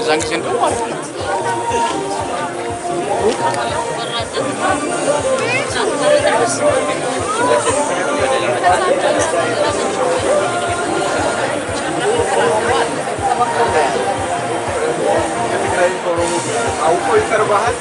የዛን ጊዜ እንደው ማለት ነው አውቆ ይቀርባል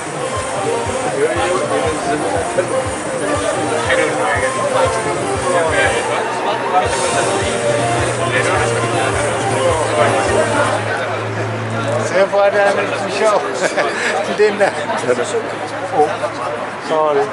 Everybody on the show. Dinner. Oh, sorry.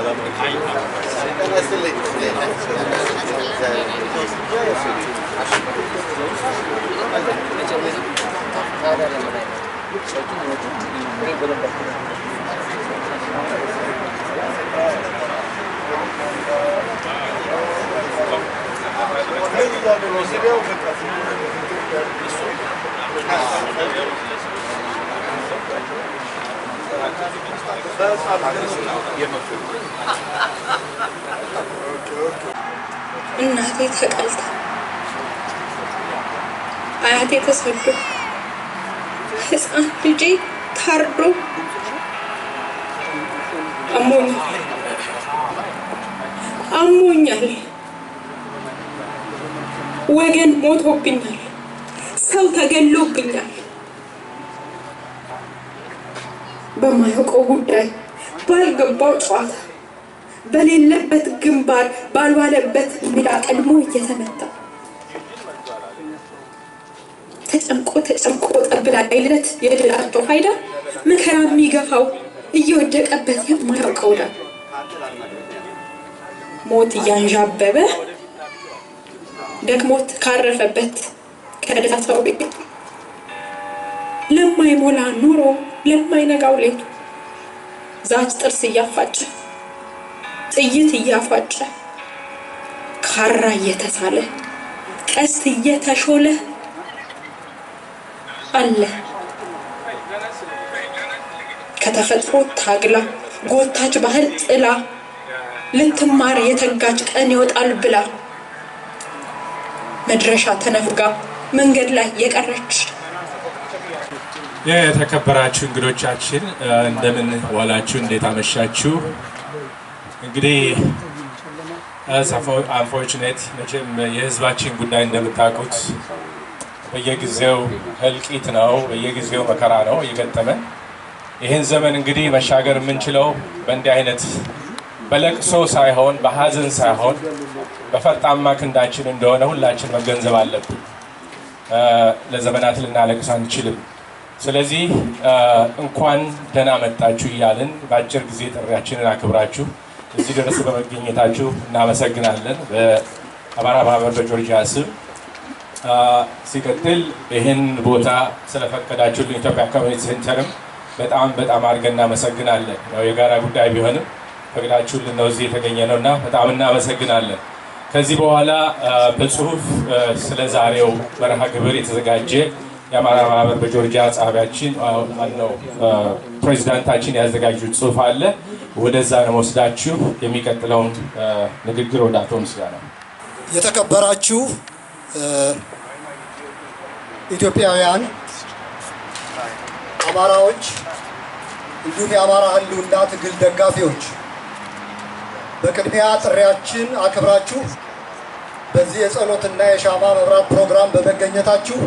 እናቴ ተቀልታ አያቴ ተሰዶ ህፃን ልጄ ታርዶ አሞኛል ወገን ሞቶብኛል ሰው ተገሎብኛል በማያውቀው ጉዳይ ባልገባው ጨዋታ በሌለበት ግንባር ባልዋለበት ሜዳ ቀድሞ እየተመታ ተጨምቆ ጠብላ አይለት የድላቸው ፋይዳ መከራ የሚገፋው እየወደቀበት የማያውቀው ዳ ሞት እያንዣበበ ደክሞት ካረፈበት ከደታው ቤት ለማይሞላ ኑሮ ለማይነጋው ሌቱ ዛች ጥርስ እያፋጨ ጥይት እያፋጨ ካራ እየተሳለ ቀስት እየተሾለ አለ ከተፈጥሮ ታግላ ጎታች ባህል ጥላ ልትማር የተጋች ቀን ይወጣል ብላ መድረሻ ተነፍጋ መንገድ ላይ የቀረች የተከበራችሁ እንግዶቻችን እንደምን ዋላችሁ እንዴት አመሻችሁ እንግዲህ አንፎርቹኔት መቼም የህዝባችን ጉዳይ እንደምታውቁት በየጊዜው ህልቂት ነው በየጊዜው መከራ ነው እየገጠመን ይሄን ዘመን እንግዲህ መሻገር የምንችለው በእንዲህ አይነት በለቅሶ ሳይሆን በሐዘን ሳይሆን በፈርጣማ ክንዳችን እንደሆነ ሁላችን መገንዘብ አለብን ለዘመናት ልናለቅስ አንችልም ስለዚህ እንኳን ደህና መጣችሁ እያልን በአጭር ጊዜ ጥሪያችንን አክብራችሁ እዚህ ድረስ በመገኘታችሁ እናመሰግናለን በአማራ ማህበር በጆርጂያ ስም ሲቀጥል ይህን ቦታ ስለፈቀዳችሁልን ኢትዮጵያ ኮሚኒቲ ሴንተርም በጣም አድርገን እናመሰግናለን ያው የጋራ ጉዳይ ቢሆንም ፈቅዳችሁልን ነው እዚህ የተገኘነውና በጣም እናመሰግናለን ከዚህ በኋላ በጽሁፍ ስለ ዛሬው መርሃ ግብር የተዘጋጀ የአማራ ማህበር በጆርጂያ ጻፊያችን አለው ፕሬዝዳንታችን ያዘጋጁት ጽሁፍ አለ ወደዛ ነው ወስዳችሁ የሚቀጥለውን ንግግር ወደ አቶ ምስጋና የተከበራችሁ ኢትዮጵያውያን አማራዎች እንዲሁም የአማራ ህልውና ትግል ደጋፊዎች በቅድሚያ ጥሪያችን አክብራችሁ በዚህ የጸሎትና የሻማ መብራት ፕሮግራም በመገኘታችሁ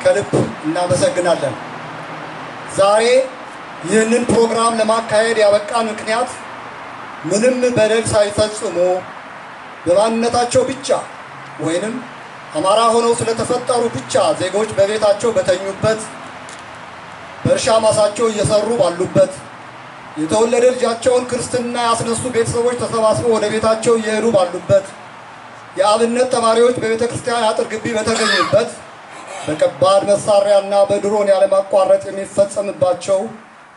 ከልብ እናመሰግናለን ዛሬ ይህንን ፕሮግራም ለማካሄድ ያበቃን ምክንያት ምንም በደል ሳይፈጽሙ በማንነታቸው ብቻ ወይንም አማራ ሆነው ስለተፈጠሩ ብቻ ዜጎች በቤታቸው በተኙበት በእርሻ ማሳቸው እየሰሩ ባሉበት የተወለደ ልጃቸውን ክርስትና ያስነሱ ቤተሰቦች ተሰባስበው ወደ ቤታቸው እየሄዱ ባሉበት የአብነት ተማሪዎች በቤተ ክርስቲያን አጥር ግቢ በተገኙበት በከባድ መሳሪያና በድሮን ያለማቋረጥ የሚፈጸምባቸው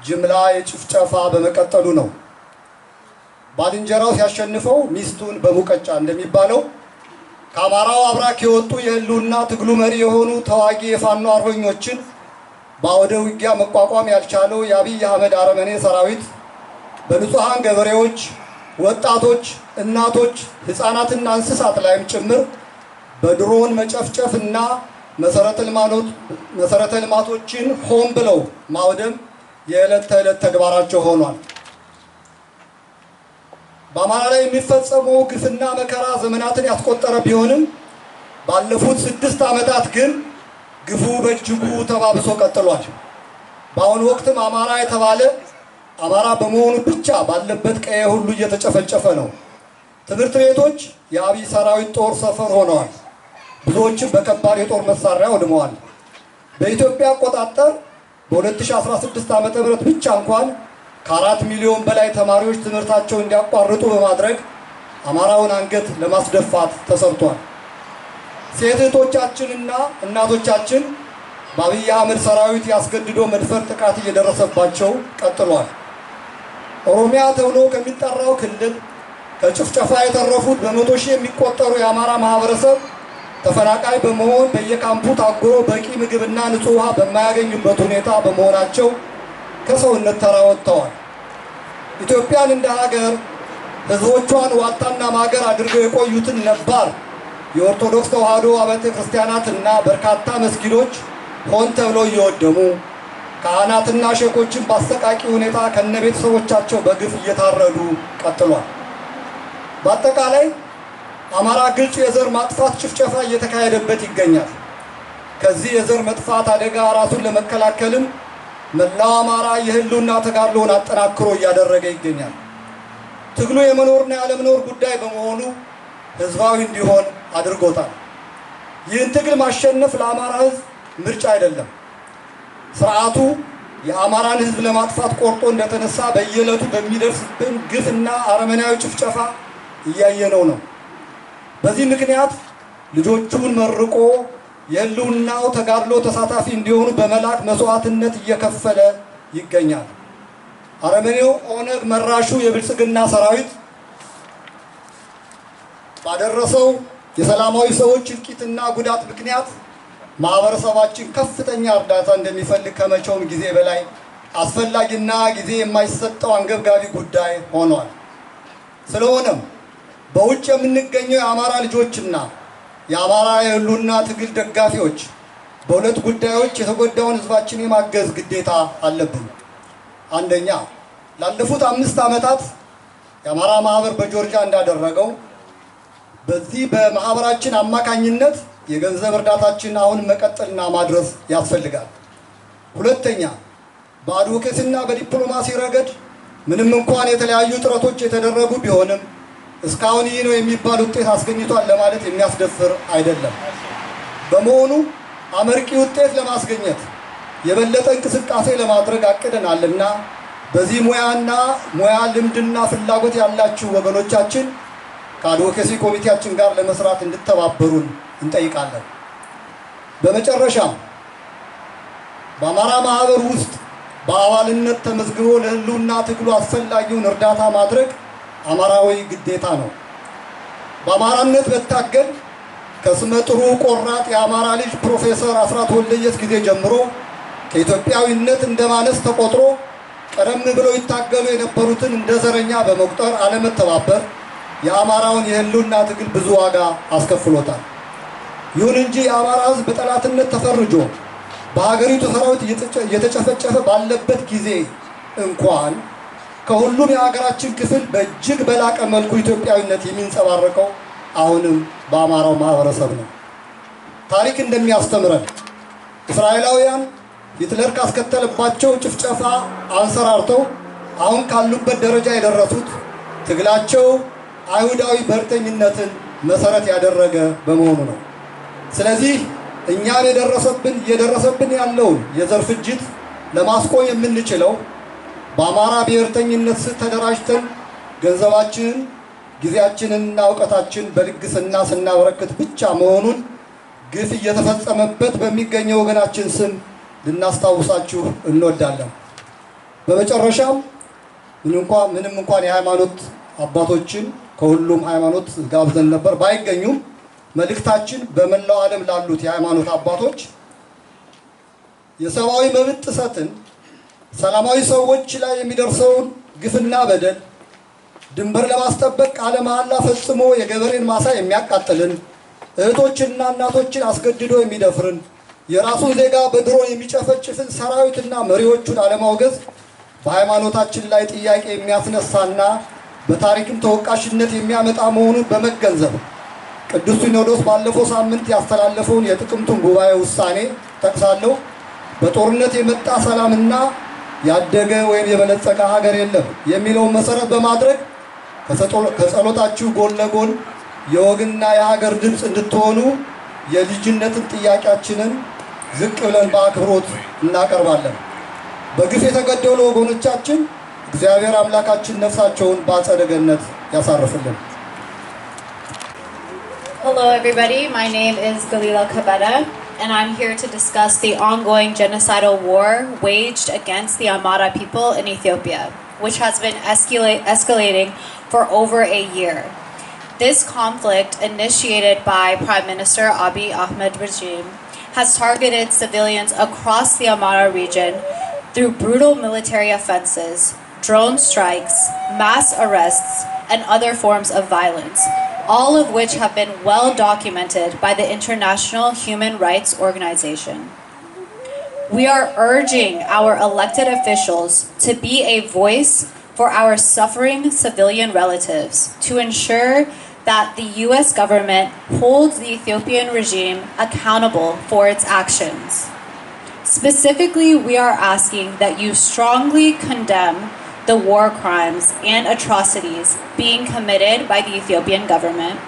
ጅምላ የጭፍጨፋ በመቀጠሉ ነው ባልንጀራው ሲያሸንፈው ሚስቱን በሙቀጫ እንደሚባለው ከአማራው አብራክ የወጡ የህልውና ትግሉ መሪ የሆኑ ተዋጊ የፋኖ አርበኞችን ባወደ ውጊያ መቋቋም ያልቻለው የአቢይ አህመድ አረመኔ ሰራዊት በንጹሃን ገበሬዎች ወጣቶች እናቶች ህፃናትና እንስሳት ላይም ጭምር በድሮን መጨፍጨፍና መሰረተ ልማቶችን ሆን ብለው ማውደም የዕለት ተዕለት ተግባራቸው ሆኗል። በአማራ ላይ የሚፈጸመው ግፍና መከራ ዘመናትን ያስቆጠረ ቢሆንም ባለፉት 6 ዓመታት ግን ግፉ በእጅጉ ተባብሶ ቀጥሏል። በአሁኑ ወቅትም አማራ የተባለ አማራ በመሆኑ ብቻ ባለበት ቀየ ሁሉ እየተጨፈጨፈ ነው። ትምህርት ቤቶች የአብይ ሰራዊት ጦር ሰፈር ሆነዋል። ብዙዎችም በከባድ የጦር መሳሪያ ወድመዋል። በኢትዮጵያ አቆጣጠር በ2016 ዓ.ም ብቻ እንኳን ከ4 ሚሊዮን በላይ ተማሪዎች ትምህርታቸውን እንዲያቋርጡ በማድረግ አማራውን አንገት ለማስደፋት ተሰርቷል። ሴት እህቶቻችንና እናቶቻችን በአብይ አህመድ ሰራዊት ያስገድዶ መድፈር ጥቃት እየደረሰባቸው ቀጥሏል። ኦሮሚያ ተብሎ ከሚጠራው ክልል ከጭፍጨፋ የተረፉት በመቶ ሺህ የሚቆጠሩ የአማራ ማህበረሰብ ተፈናቃይ በመሆን በየካምፑ ታጉሮ በቂ ምግብና ንጹህ ውሃ በማያገኙበት ሁኔታ በመሆናቸው ከሰውነት ተራ ወጥተዋል። ኢትዮጵያን እንደ ሀገር ህዝቦቿን ዋልታና ማገር አድርገው የቆዩትን ነባር የኦርቶዶክስ ተዋሕዶ አብያተ ክርስቲያናትና በርካታ መስጊዶች ሆን ተብለው እየወደሙ ካህናትና ሼኮችን በአሰቃቂ ሁኔታ ከነቤተሰቦቻቸው በግፍ እየታረዱ ቀጥሏል። በአጠቃላይ አማራ ግልጽ የዘር ማጥፋት ጭፍጨፋ እየተካሄደበት ይገኛል። ከዚህ የዘር መጥፋት አደጋ ራሱን ለመከላከልም መላው አማራ የህልውና ተጋድሎውን አጠናክሮ እያደረገ ይገኛል። ትግሉ የመኖርና ያለመኖር ጉዳይ በመሆኑ ህዝባዊ እንዲሆን አድርጎታል። ይህን ትግል ማሸነፍ ለአማራ ህዝብ ምርጫ አይደለም። ስርዓቱ የአማራን ህዝብ ለማጥፋት ቆርጦ እንደተነሳ በየዕለቱ በሚደርስብን ግፍና አረመናዊ ጭፍጨፋ እያየነው ነው። በዚህ ምክንያት ልጆቹን መርቆ የህልውናው ተጋድሎ ተሳታፊ እንዲሆኑ በመላክ መስዋዕትነት እየከፈለ ይገኛል። አረመኔው ኦነግ መራሹ የብልጽግና ሰራዊት ባደረሰው የሰላማዊ ሰዎች እልቂትና ጉዳት ምክንያት ማህበረሰባችን ከፍተኛ እርዳታ እንደሚፈልግ ከመቼውም ጊዜ በላይ አስፈላጊና ጊዜ የማይሰጠው አንገብጋቢ ጉዳይ ሆኗል። ስለሆነም በውጭ የምንገኘው የአማራ ልጆችና የአማራ የህልውና ትግል ደጋፊዎች በሁለት ጉዳዮች የተጎዳውን ህዝባችን የማገዝ ግዴታ አለብን። አንደኛ፣ ላለፉት 5 ዓመታት የአማራ ማህበር በጆርጂያ እንዳደረገው በዚህ በማህበራችን አማካኝነት የገንዘብ እርዳታችን አሁን መቀጠልና ማድረስ ያስፈልጋል። ሁለተኛ፣ በአድቮኬሲና በዲፕሎማሲ ረገድ ምንም እንኳን የተለያዩ ጥረቶች የተደረጉ ቢሆንም እስካሁን ይህ ነው የሚባል ውጤት አስገኝቷል ለማለት የሚያስደፍር አይደለም። በመሆኑ አመርቂ ውጤት ለማስገኘት የበለጠ እንቅስቃሴ ለማድረግ አቅደናልና በዚህ ሙያ ልምድና ፍላጎት ያላችሁ ወገኖቻችን ከአድቮኬሲ ኮሚቴያችን ጋር ለመስራት እንድተባበሩን እንጠይቃለን። በመጨረሻም በአማራ ማህበር ውስጥ በአባልነት ተመዝግቦ ለህልውና ትግሉ አስፈላጊውን እርዳታ ማድረግ አማራዊ ግዴታ ነው። በአማራነት መታገል ከስመ ጥሩ ቆራጥ የአማራ ልጅ ፕሮፌሰር አስራት ወልደየስ ጊዜ ጀምሮ ከኢትዮጵያዊነት እንደማነስ ተቆጥሮ ቀደም ብለው ይታገሉ የነበሩትን እንደ ዘረኛ በመቁጠር አለመተባበር የአማራውን የህልውና ትግል ብዙ ዋጋ አስከፍሎታል። ይሁን እንጂ የአማራ ህዝብ በጠላትነት ተፈርጆ በሀገሪቱ ሰራዊት እየተጨፈጨፈ ባለበት ጊዜ እንኳን ከሁሉም የሀገራችን ክፍል በእጅግ በላቀ መልኩ ኢትዮጵያዊነት የሚንጸባረቀው አሁንም በአማራው ማህበረሰብ ነው። ታሪክ እንደሚያስተምረን እስራኤላውያን ሂትለር ካስከተለባቸው ጭፍጨፋ አንሰራርተው አሁን ካሉበት ደረጃ የደረሱት ትግላቸው አይሁዳዊ በርተኝነትን መሰረት ያደረገ በመሆኑ ነው። ስለዚህ እኛም እየደረሰብን ያለውን የዘር ፍጅት ለማስቆም የምንችለው በአማራ ብሔርተኝነት ስር ተደራጅተን ገንዘባችንን፣ ጊዜያችንንና እውቀታችን በልግስና ስናበረክት ብቻ መሆኑን ግፍ እየተፈጸመበት በሚገኘው ወገናችን ስም ልናስታውሳችሁ እንወዳለን። በመጨረሻም ምንም እንኳን የሃይማኖት አባቶችን ከሁሉም ሃይማኖት ጋብዘን ነበር ባይገኙም መልእክታችን በመላው ዓለም ላሉት የሃይማኖት አባቶች የሰብአዊ መብት ጥሰትን፣ ሰላማዊ ሰዎች ላይ የሚደርሰውን ግፍና በደል፣ ድንበር ለማስጠበቅ ቃለ መሃላ ፈጽሞ የገበሬን ማሳ የሚያቃጥልን፣ እህቶችንና እናቶችን አስገድዶ የሚደፍርን የራሱን ዜጋ በድሮን የሚጨፈጭፍን ሰራዊትና መሪዎቹን አለማውገዝ በሃይማኖታችን ላይ ጥያቄ የሚያስነሳና በታሪክም ተወቃሽነት የሚያመጣ መሆኑን በመገንዘብ ቅዱስ ሲኖዶስ ባለፈው ሳምንት ያስተላለፈውን የጥቅምቱን ጉባኤ ውሳኔ ጠቅሳለሁ። በጦርነት የመጣ ሰላምና ያደገ ወይም የበለጸገ ሀገር የለም የሚለውን መሰረት በማድረግ ከጸሎታችሁ ጎን ለጎን የወግንና የሀገር ድምፅ እንድትሆኑ የልጅነትን ጥያቄያችንን ዝቅ ብለን በአክብሮት እናቀርባለን። በግፍ የተገደሉ ወገኖቻችን እግዚአብሔር አምላካችን ነፍሳቸውን በአጸደ ገነት ያሳርፍልን። Hello everybody, my name is Galila Kabeda and I'm here to discuss the ongoing genocidal war waged against the Amhara people in Ethiopia, which has been escalating for over a year. This conflict, initiated by Prime Minister Abiy Ahmed regime, has targeted civilians across the Amhara region through brutal military offenses, drone strikes, mass arrests, and other forms of violence, all of which have been well documented by the International Human Rights Organization. We are urging our elected officials to be a voice for our suffering civilian relatives to ensure that the US government holds the Ethiopian regime accountable for its actions. Specifically, we are asking that you strongly condemn the war crimes and atrocities being committed by the Ethiopian government.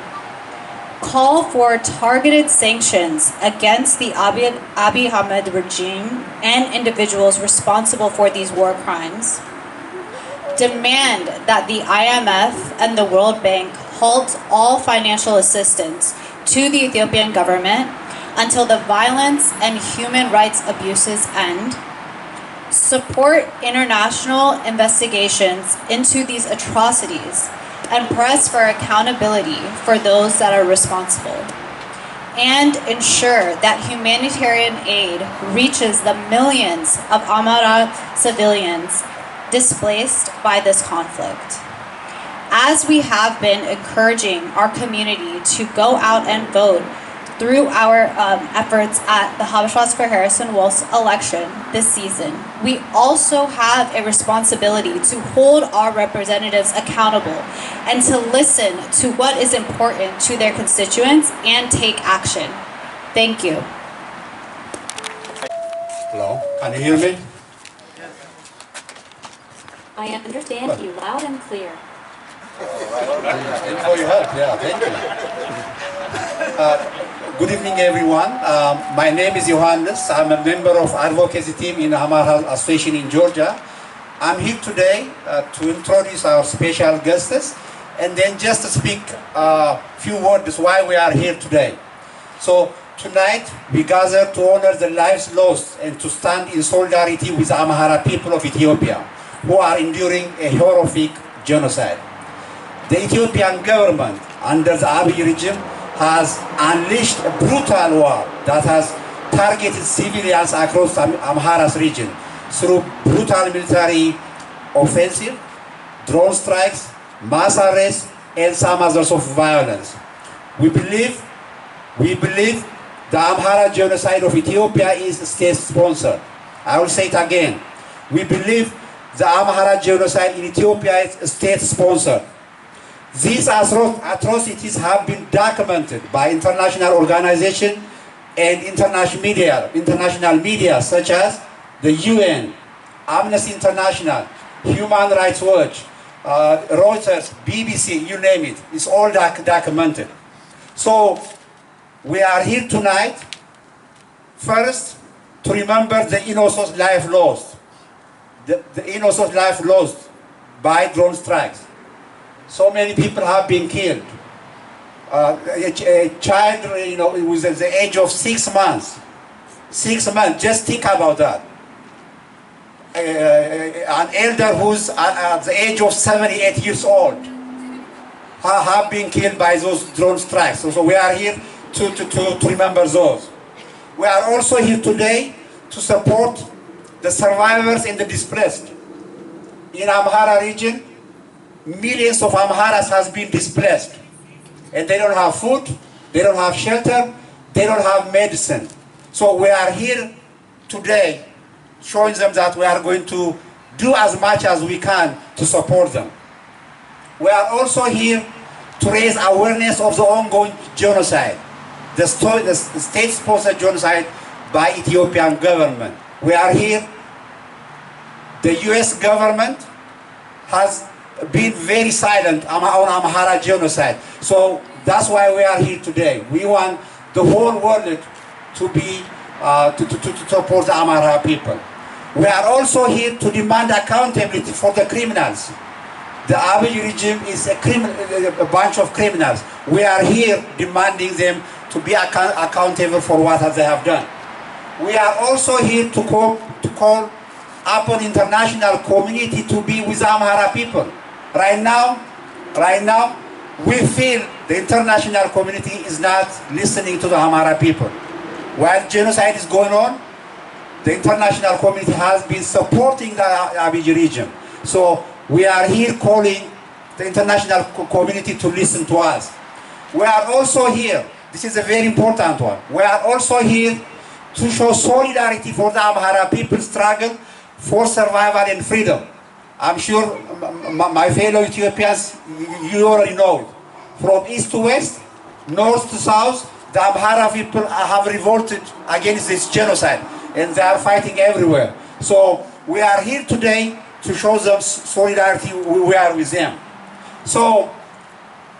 Call for targeted sanctions against the Abiy Ahmed regime and individuals responsible for these war crimes. Demand that the IMF and the World Bank halt all financial assistance to the Ethiopian government until the violence and human rights abuses end. Support international investigations into these atrocities and press for accountability for those that are responsible. And ensure that humanitarian aid reaches the millions of Amhara civilians displaced by this conflict. As we have been encouraging our community to go out and vote through our efforts at the Habashwas for Harrison Wolf's election this season, we also have a responsibility to hold our representatives accountable and to listen to what is important to their constituents and take action. Thank you. Hello, can you hear me? I understand you loud and clear. Thanks for your help. Yeah, thank you. Good evening, everyone. My name is Johannes. I'm a member of advocacy team in Amhara Association in Georgia. I'm here today to introduce our special guests and then just to speak a few words why we are here today. So tonight we gather to honor the lives lost and to stand in solidarity with the Amhara people of Ethiopia who are enduring a horrific genocide. The Ethiopian government under the Abiy regime has unleashed a brutal war that has targeted civilians across Amhara's region through brutal military offensive, drone strikes, mass arrests, and some others of violence. We believe the Amhara genocide of Ethiopia is state-sponsored. I will say it again. We believe the Amhara genocide in Ethiopia is state-sponsored. These atrocities have been documented by international organizations and international media such as the UN, Amnesty International, Human Rights Watch, Reuters, BBC, you name it. It's all documented. So we are here tonight, first, to remember the innocent life lost. The innocent life lost by drone strikes. So many people have been killed. A child, with the age of 6 months. 6 months, just think about that. An elder who's at the age of 78 years old have been killed by those drone strikes. So we are here to remember those. We are also here today to support the survivors and the displaced. In Amhara region, millions of Amharas has been displaced and they don't have food, they don't have shelter, they don't have medicine. So we are here today showing them that we are going to do as much as we can to support them. We are also here to raise awareness of the ongoing genocide, the state-sponsored genocide by Ethiopian government. We are here. The US government has been very silent on Amhara genocide. So that's why we are here today. We want the whole world to be to support the Amhara people. We are also here to demand accountability for the criminals. The Abiy regime is a bunch of criminals. We are here demanding them to be accountable for what they have done. We are also here to call upon international community to be with Amhara people. Right now, we feel the international community is not listening to the Amhara people. While genocide is going on, the international community has been supporting the Abiy regime. So we are here calling the international community to listen to us. We are also here, this is a very important one, we are also here to show solidarity for the Amhara people's struggle for survival and freedom. I'm sure my fellow Ethiopians, you already know it. From east to west, north to south, the Amhara people have revolted against this genocide, and they are fighting everywhere. So we are here today to show them solidarity. We are with them. So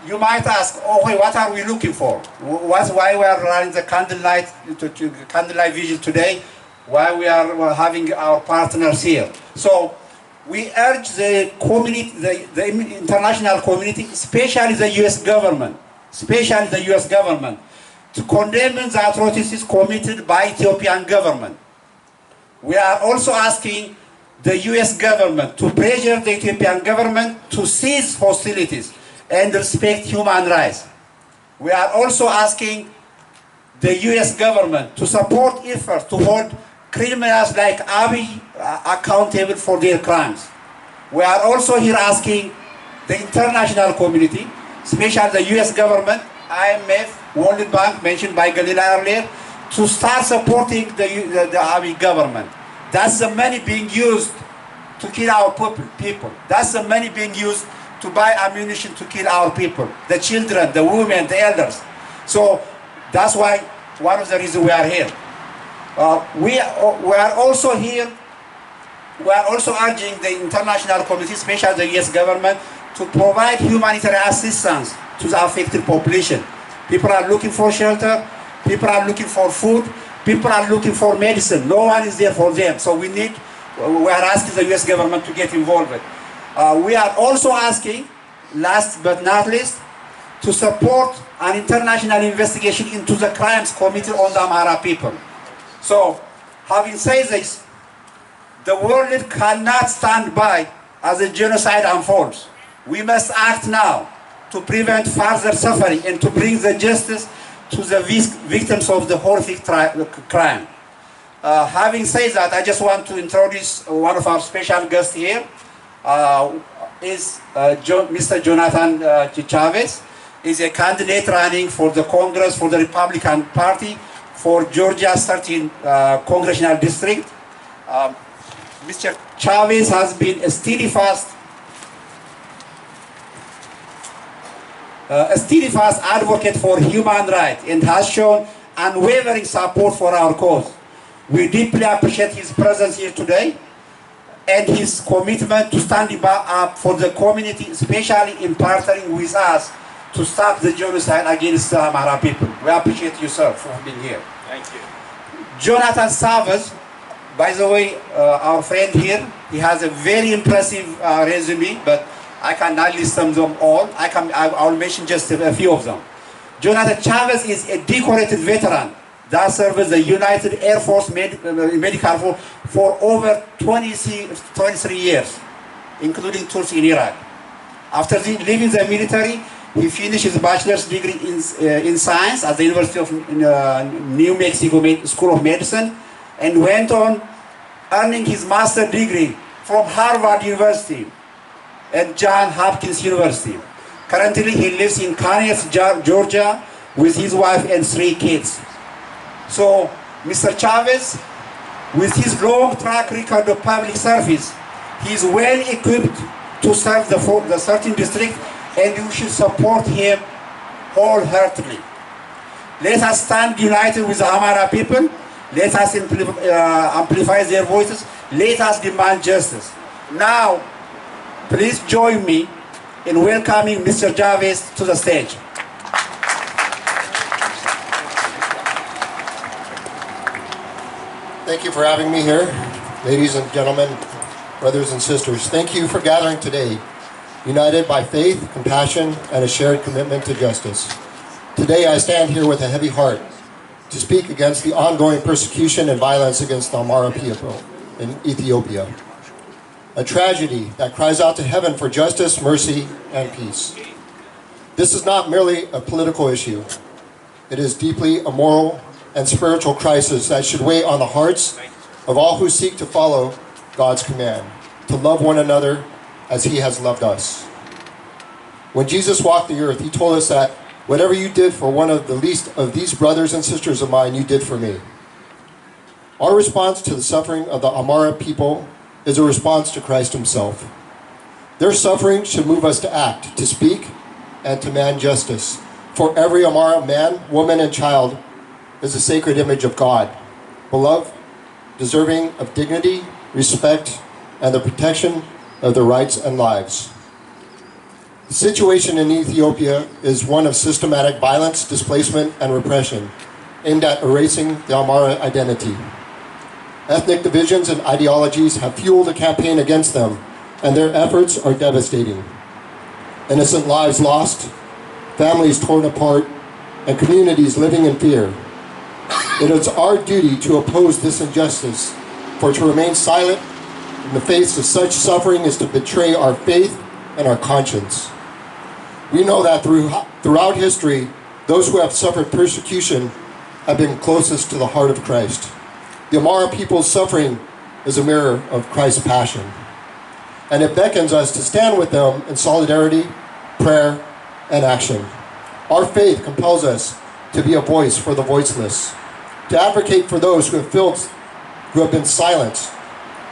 you might ask, oh, wait, what are we looking for? Why we are running the candlelight vigil today? Why we are having our partners here? So we urge the community, the international community, especially the US government, to condemn the atrocities committed by Ethiopian government. We are also asking the US government to pressure the Ethiopian government to cease hostilities and respect human rights. We are also asking the US government to support efforts to hold criminals like Abiy accountable for their crimes. We are also here asking the international community, especially the US government, IMF, World Bank, mentioned by Galila earlier, to start supporting the Abiy government. That's the money being used to kill our people. That's the money being used to buy ammunition to kill our people, the children, the women, the elders. So that's why one of the reasons we are here. We are also here, we are also urging the international community, especially the US government, to provide humanitarian assistance to the affected population. People are looking for shelter, people are looking for food, people are looking for medicine. No one is there for them. So we are asking the US government to get involved. We are also asking, last but not least, to support an international investigation into the crimes committed on the Amhara people. So, having said this, the world cannot stand by as the genocide unfolds. We must act now to prevent further suffering and to bring the justice to the victims of the horrific crime. Having said that, I just want to introduce one of our special guests here. Is Mr. Jonathan Chavez. Is a candidate running for the Congress for the Republican Party for Georgia's 13th congressional district. Mr. Chavez has been a steadfast advocate for human rights and has shown unwavering support for our cause. We deeply appreciate his presence here today and his commitment to standing up for the community, especially in partnering with us to stop the genocide against the Amhara people. We appreciate you, sir, for being here. Thank you. Jonathan Chavez, by the way, our friend here, he has a very impressive resume, but I cannot list them all. I'll mention just a few of them. Jonathan Chavez is a decorated veteran that served the United Air Force Medical Corps for over 23 years, including tours in Iraq. After leaving the military, he finished his bachelor's degree in science at the University of New Mexico School of Medicine and went on earning his master's degree from Harvard University and Johns Hopkins University. Currently, he lives in Conyers, Georgia, with his wife and 3 kids. So, Mr. Chavez, with his long track record of public service, he is well equipped to serve the 13th district, and you should support him wholeheartedly. Let us stand united with the Amhara people. Let us amplify their voices. Let us demand justice. Now, please join me in welcoming Mr. Chavez to the stage. Thank you for having me here, ladies and gentlemen, brothers and sisters. Thank you for gathering today, united by faith, compassion, and a shared commitment to justice. Today I stand here with a heavy heart to speak against the ongoing persecution and violence against the Amhara people in Ethiopia. A tragedy that cries out to heaven for justice, mercy, and peace. This is not merely a political issue. It is deeply a moral and spiritual crisis that should weigh on the hearts of all who seek to follow God's command, to love one another as He has loved us. When Jesus walked the earth, He told us that whatever you did for one of the least of these brothers and sisters of mine, you did for me. Our response to the suffering of the Amhara people is a response to Christ Himself. Their suffering should move us to act, to speak, and to demand justice. For every Amhara man, woman, and child is a sacred image of God, beloved, deserving of dignity, respect, and the protection of their rights and lives. The situation in Ethiopia is one of systematic violence, displacement, and repression aimed at erasing the Amhara identity. Ethnic divisions and ideologies have fueled a campaign against them, and their efforts are devastating. Innocent lives lost, families torn apart, and communities living in fear. It is our duty to oppose this injustice, for to remain silent in the face of such suffering is to betray our faith and our conscience. We know that throughout history, those who have suffered persecution have been closest to the heart of Christ. The Amhara people's suffering is a mirror of Christ's passion, and it beckons us to stand with them in solidarity, prayer, and action. Our faith compels us to be a voice for the voiceless, to advocate for those who have been silenced,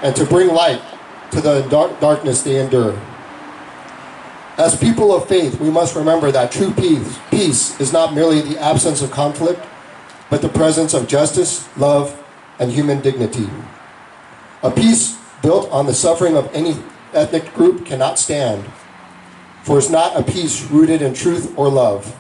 and to bring light to the darkness they endure. As people of faith, we must remember that true peace is not merely the absence of conflict, but the presence of justice, love, and human dignity. A peace built on the suffering of any ethnic group cannot stand, for it's not a peace rooted in truth or love.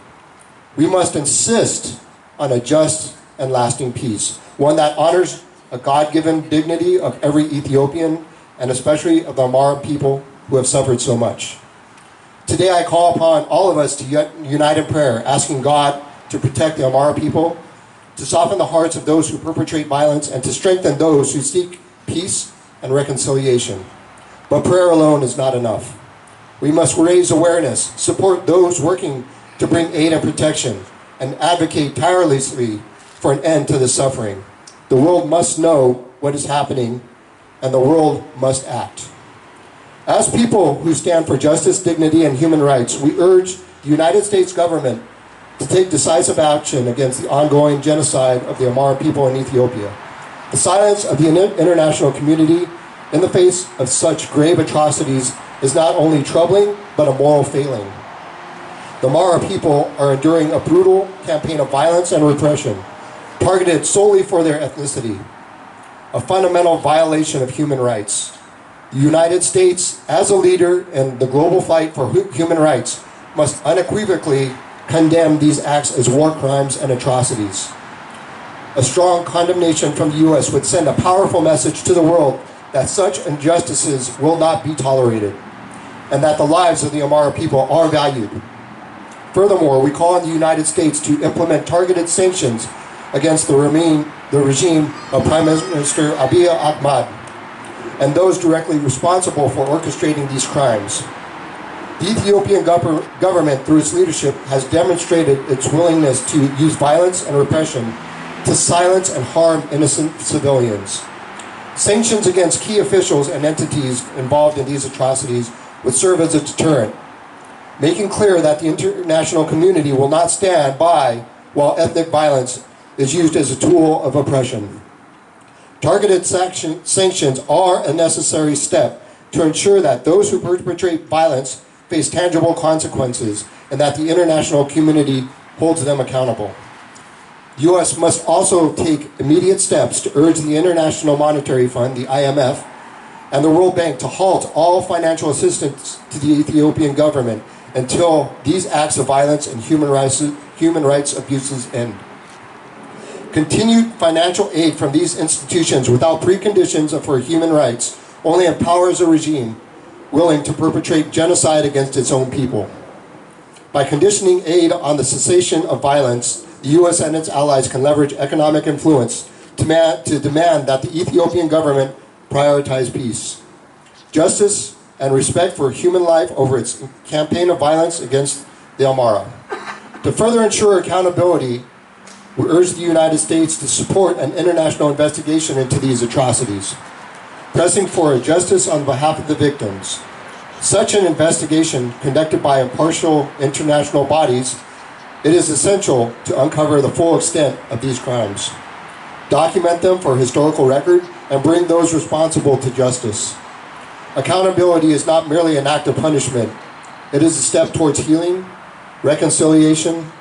We must insist on a just and lasting peace, one that honors a God-given dignity of every Ethiopian, and especially of the Amhara people who have suffered so much. Today I call upon all of us to unite in prayer, asking God to protect the Amhara people, to soften the hearts of those who perpetrate violence, and to strengthen those who seek peace and reconciliation. But prayer alone is not enough. We must raise awareness, support those working to bring aid and protection, and advocate tirelessly for an end to the suffering. The world must know what is happening, and the world must act. As people who stand for justice, dignity, and human rights, we urge the United States government to take decisive action against the ongoing genocide of the Amhara people in Ethiopia. The silence of the international community in the face of such grave atrocities is not only troubling, but a moral failing. The Amhara people are enduring a brutal campaign of violence and repression, targeted solely for their ethnicity, a fundamental violation of human rights. The United States, as a leader in the global fight for human rights, must unequivocally condemn these acts as war crimes and atrocities. A strong condemnation from the U.S. would send a powerful message to the world that such injustices will not be tolerated, and that the lives of the Amhara people are valued. Furthermore, we call on the United States to implement targeted sanctions against the regime of Prime Minister Abiy Ahmed and those directly responsible for orchestrating these crimes. The Ethiopian government, through its leadership, has demonstrated its willingness to use violence and repression to silence and harm innocent civilians. Sanctions against key officials and entities involved in these atrocities would serve as a deterrent. making clear that the international community will not stand by while ethnic violence is used as a tool of oppression. Targeted sanctions are a necessary step to ensure that those who perpetrate violence face tangible consequences and that the international community holds them accountable. The U.S. must also take immediate steps to urge the International Monetary Fund, the IMF, and the World Bank to halt all financial assistance to the Ethiopian government until these acts of violence and human rights abuses end. Continued financial aid from these institutions without preconditions for human rights only empowers a regime willing to perpetrate genocide against its own people. By conditioning aid on the cessation of violence, the U.S. and its allies can leverage economic influence to demand that the Ethiopian government prioritize peace, justice, and respect for human life over its campaign of violence against the Amhara. To further ensure accountability, we urge the United States to support an international investigation into these atrocities, pressing for justice on behalf of the victims. Such an investigation, conducted by impartial international bodies, it is essential to uncover the full extent of these crimes, document them for historical record, and bring those responsible to justice. Accountability is not merely an act of punishment. It is a step towards healing, reconciliation,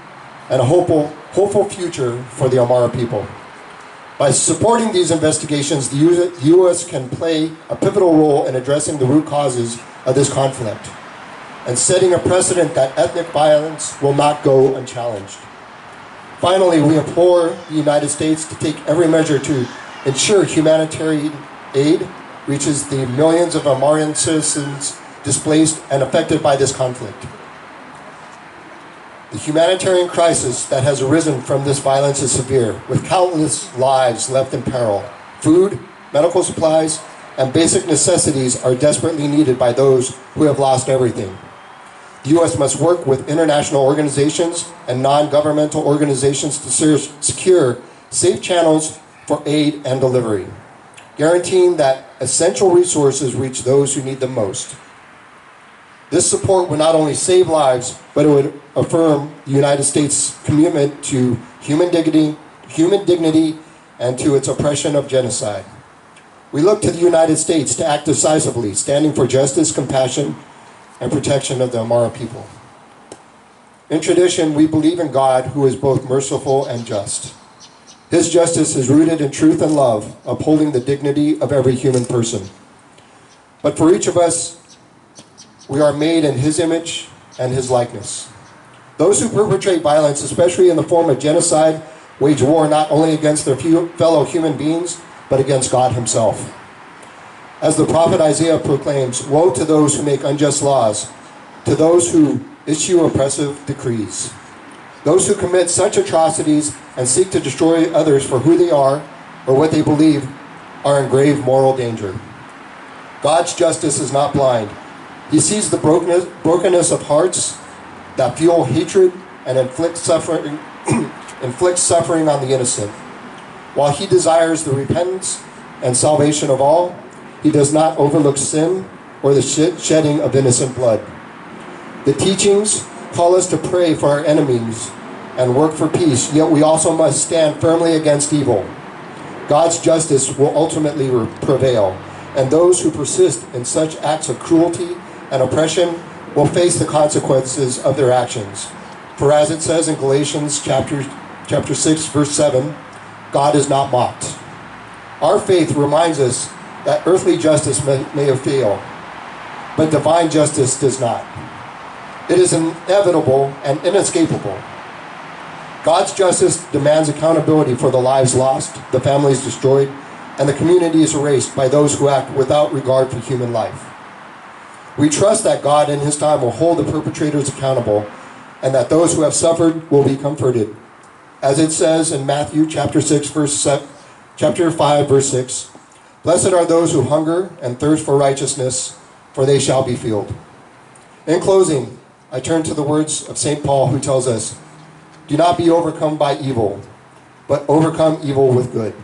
and a hopeful future for the Amhara people. By supporting these investigations, the U.S. can play a pivotal role in addressing the root causes of this conflict and setting a precedent that ethnic violence will not go unchallenged. Finally, we implore the United States to take every measure to ensure humanitarian aid reaches the millions of Amharan citizens displaced and affected by this conflict. The humanitarian crisis that has arisen from this violence is severe, with countless lives left in peril. Food, medical supplies, and basic necessities are desperately needed by those who have lost everything. The U.S. must work with international organizations and non-governmental organizations to secure safe channels for aid and delivery, guaranteeing that essential resources reach those who need them most. This support would not only save lives, but it would affirm the United States' commitment to human dignity, and to its oppression of genocide. We look to the United States to act decisively, standing for justice, compassion, and protection of the Amhara people. In tradition, we believe in God, who is both merciful and just. His justice is rooted in truth and love, upholding the dignity of every human person. But for each of us, we are made in His image and His likeness. Those who perpetrate violence, especially in the form of genocide, wage war not only against their fellow human beings, but against God Himself. As the prophet Isaiah proclaims, "Woe to those who make unjust laws, to those who issue oppressive decrees. Those who commit such atrocities and seek to destroy others for who they are or what they believe are in grave moral danger." God's justice is not blind. He sees the brokenness of hearts that fuel hatred and inflict suffering on the innocent. While He desires the repentance and salvation of all, He does not overlook sin or the shedding of innocent blood. The teachings call us to pray for our enemies and work for peace, yet we also must stand firmly against evil. God's justice will ultimately prevail, and those who persist in such acts of cruelty and oppression will face the consequences of their actions. For as it says in Galatians chapter 6, verse 7, God is not mocked. Our faith reminds us that earthly justice may have failed, but divine justice does not. It is inevitable and inescapable. God's justice demands accountability for the lives lost, the families destroyed, and the communities erased by those who act without regard for human life. We trust that God in His time will hold the perpetrators accountable, and that those who have suffered will be comforted. As it says in Matthew chapter 5, verse 6, "Blessed are those who hunger and thirst for righteousness, for they shall be filled." In closing, I turn to the words of St. Paul, who tells us, "Do not be overcome by evil, but overcome evil with good."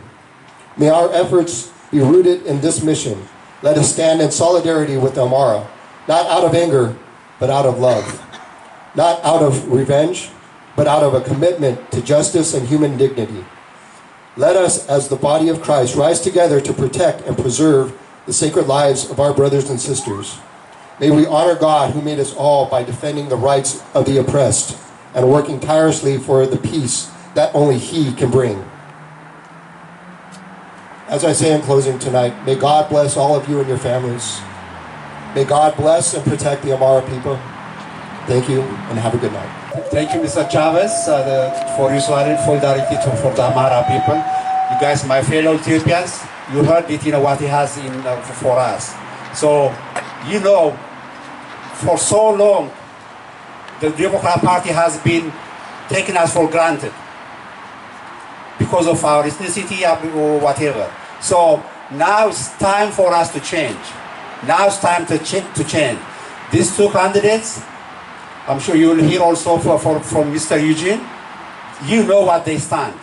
May our efforts be rooted in this mission. Let us stand in solidarity with the Amhara, not out of anger, but out of love. not out of revenge, but out of a commitment to justice and human dignity. Let us, as the body of Christ, rise together to protect and preserve the sacred lives of our brothers and sisters. May we honor God who made us all by defending the rights of the oppressed and working tirelessly for the peace that only He can bring. As I say in closing tonight, may God bless all of you and your families. May God bless and protect the Amhara people. Thank you and have a good night. Thank you, Mr. Chavez, for your solidarity for the Amhara people. You guys, my fellow Ethiopians, you heard it, what he has for us. So, for so long, the Democrat Party has been taking us for granted because of our ethnicity or whatever. So now it's time for us to change. Now it's time to change. These two candidates, I'm sure you will hear also from Mr. Eugene. You know what they stand.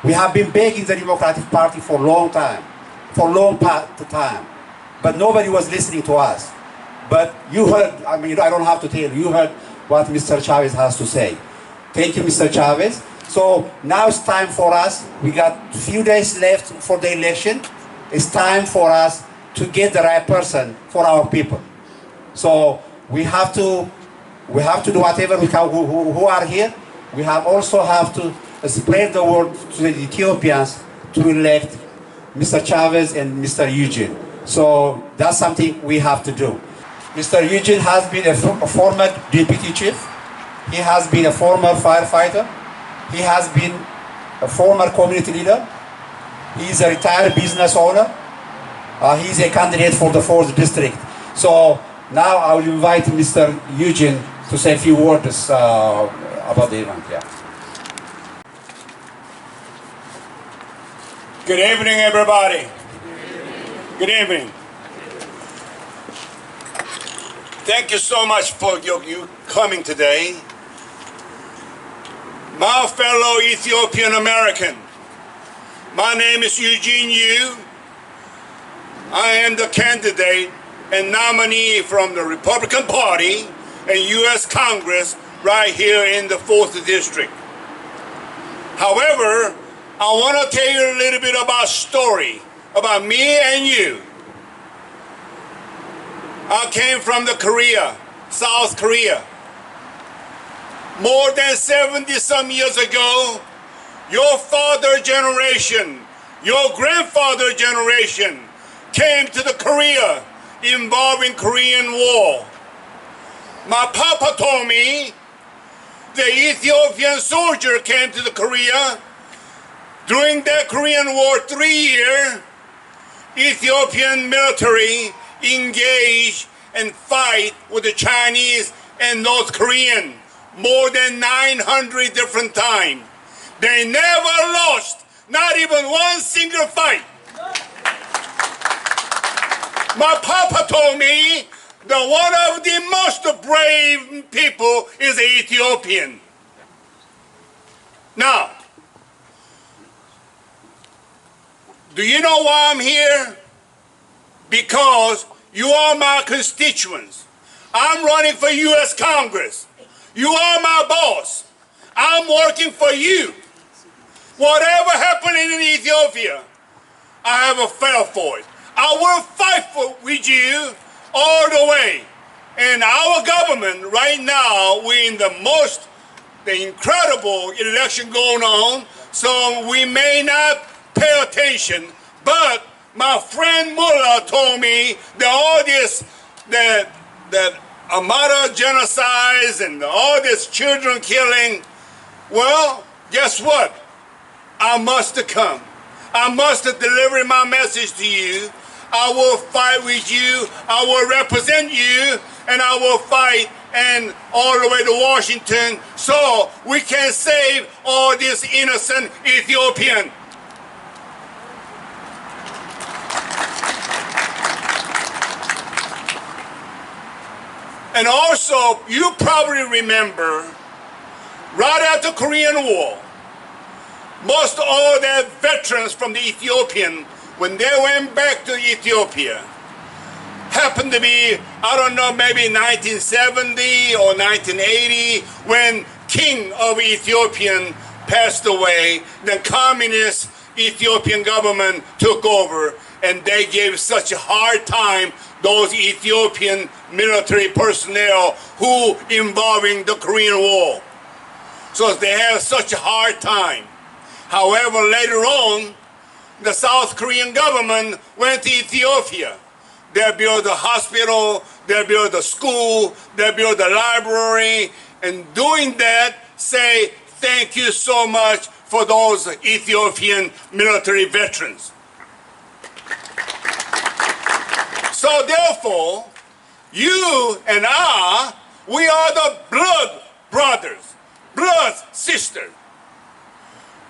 We have been begging the Democratic Party for a long time, but nobody was listening to us. But you heard, I don't have to tell you, you heard what Mr. Chavez has to say. Thank you, Mr. Chavez. So now it's time for us. We got a few days left for the election. It's time for us to get the right person for our people. So we have to do whatever we can. Who are here? We also have to spread the word to the Ethiopians to elect Mr. Chavez and Mr. Eugene. So that's something we have to do. Mr. Eugene has been a former deputy chief. He has been a former firefighter. He has been a former community leader. He is a retired business owner. He is a candidate for the 4th district. So now I will invite Mr. Eugene to say a few words about the event. Yeah. Good evening, everybody. Good evening. Thank you so much for you coming today. My fellow Ethiopian American, my name is Eugene Yu. I am the candidate and nominee from the Republican Party and U.S. Congress right here in the 4th District. However, I want to tell you a little bit about story about me and you. I came from the South Korea. More than 70-some years ago, your father generation, your grandfather generation came to the Korea involving Korean War. My papa told me the Ethiopian soldier came to the Korea. During that Korean War 3 years, Ethiopian military engaged and fight with the Chinese and North Korean more than 900 different times. They never lost, not even one single fight. My papa told me that one of the most brave people is an Ethiopian. Now, do you know why I'm here? Because you are my constituents. I'm running for U.S. Congress. You are my boss. I'm working for you. Whatever happened in Ethiopia, I have a fair for it. I will fight with you all the way. And our government right now, we're in the incredible election going on, so we may not pay attention. But my friend Mullah told me that all this, that Amara genocides and all this children killing, well, guess what? I must come. I must deliver my message to you. I will fight with you. I will represent you, and I will fight and all the way to Washington so we can save all these innocent Ethiopians. And also, you probably remember, right after Korean War, most all the veterans from the Ethiopian, when they went back to Ethiopia, have happened to be, I don't know, maybe 1970 or 1980 when King of Ethiopian passed away. The communist Ethiopian government took over, and they gave such a hard time those Ethiopian military personnel who involving the Korean War. So they had such a hard time. However, later on, the South Korean government went to Ethiopia. They built a hospital, they built a school, they built a library, and doing that, say thank you so much for those Ethiopian military veterans. So therefore, you and I, we are the blood brothers, blood sisters.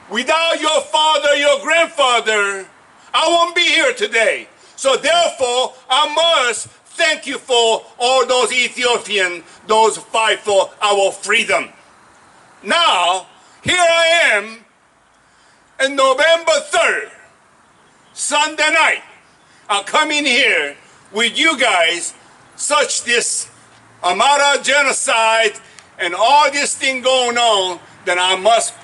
Without your father, your grandfather, I won't be here today. So therefore, I must thank you for all those Ethiopians, those fight for our freedom. Now, here I am, on November 3rd, Sunday night, I come in here with you guys, such this Amhara genocide and all this thing going on, then I must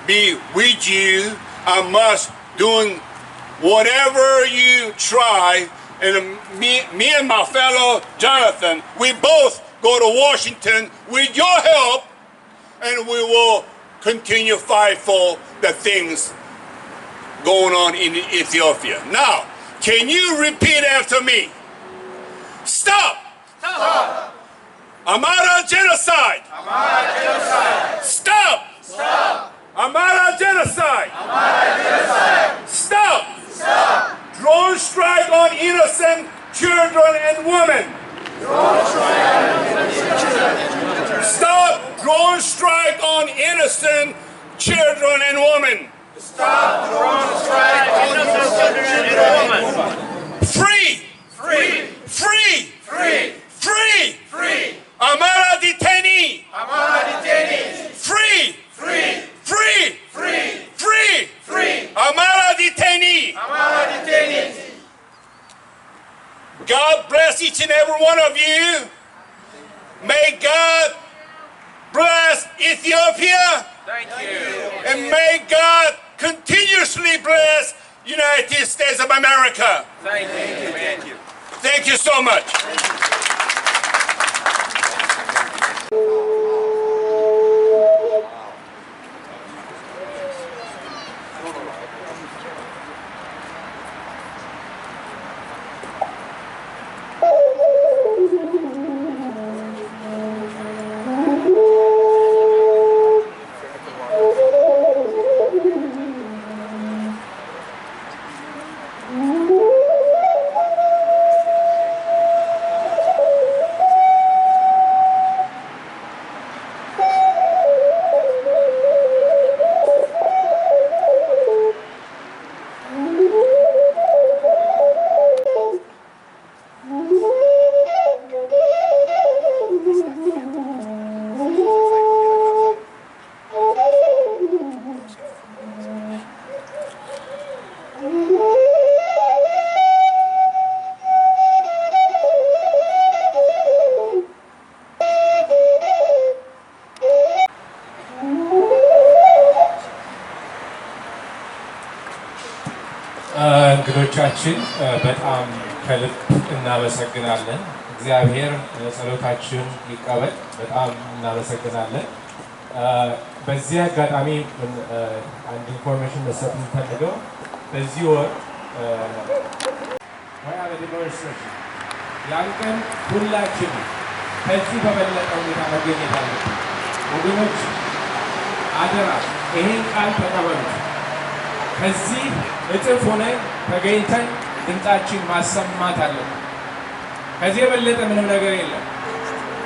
be with you. I must doing whatever you try. And me and my fellow Jonathan, we both go to Washington with your help, and we will continue fight for the things going on in Ethiopia. Now, can you repeat after me? Stop! Stop! Amhara genocide! Amhara genocide! Stop! Stop! Amhara genocide! Amhara genocide! Stop! Stop! Drone strike on innocent children and women! Drone strike on innocent children and women! Stop! Drone strike on innocent children and women! Stop! Drone strike on innocent children and women! Free! Free! Free! Free! Free! Free! Amhara detainee! Amhara detainee! Free! Free! Free! Free! Free! Free! Amhara detainee! Amhara detainee! God bless each and every one of you. May God bless Ethiopia. Thank you. And may God continuously bless United States of America. Thank you. Thank you. Thank you so much. እንግዶቻችን በጣም ከልብ እናመሰግናለን። እግዚአብሔር ጸሎታችሁን ይቀበል። በጣም እናመሰግናለን። በዚህ አጋጣሚ አንድ ኢንፎርሜሽን መስጠት የምፈልገው በዚህ ወር ያን ቀን ሁላችንም ከዚህ በበለጠ ሁኔታ መገኘት አለብን። ወገኖች አደራ ይሄን ቃል ተቀበሉት። ከዚህ እጥፍ ሆነን ተገኝተን ድምፃችን ማሰማት አለብን። ከዚህ የበለጠ ምንም ነገር የለም።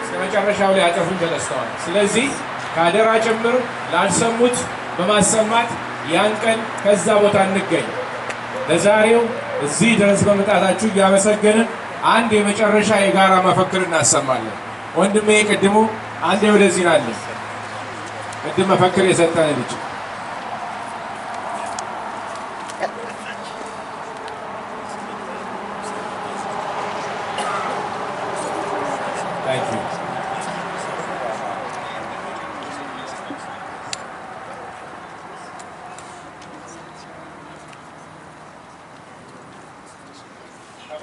እስከ መጨረሻው ላይ አጠፉን ተነስተዋል። ስለዚህ ከአደራ ጭምር ላልሰሙት በማሰማት ያን ቀን ከዛ ቦታ እንገኝ። ለዛሬው እዚህ ድረስ በመጣታችሁ እያመሰገንን አንድ የመጨረሻ የጋራ መፈክር እናሰማለን። ወንድሜ ቅድሙ አንዴ ወደዚህ ናለ። ቅድም መፈክር የሰጠን ልጅ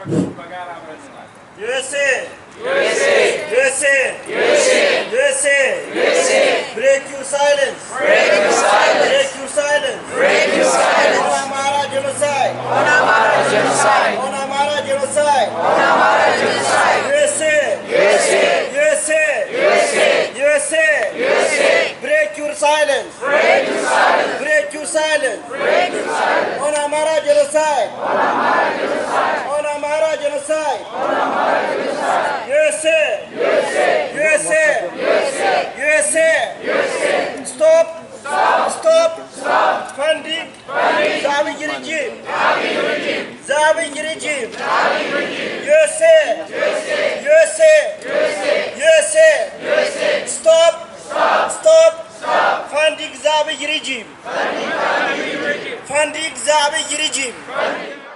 USA, USA, USA, USA, USA, USA. Break your silence. Break your silence. Break your silence. Break your silence. On Amhara genocide. On Amhara genocide. On Amhara genocide. On Amhara genocide. USA, USA, USA, USA, USA, USA. Break your silence. Break your silence. Break your silence. Break your silence. On Amhara genocide. On Amhara genocide. On Amhara genocide. On Amhara genocide. USA, USA, USA, USA, USA, USA. Stop, stop, stop, stop. Funding, funding. The Abiy regime. Abiy regime. The Abiy regime. Abiy regime. USA, USA, USA, USA, USA, USA. Stop, stop, stop, stop. Funding the Abiy regime. Funding the Abiy regime. Funding the Abiy regime.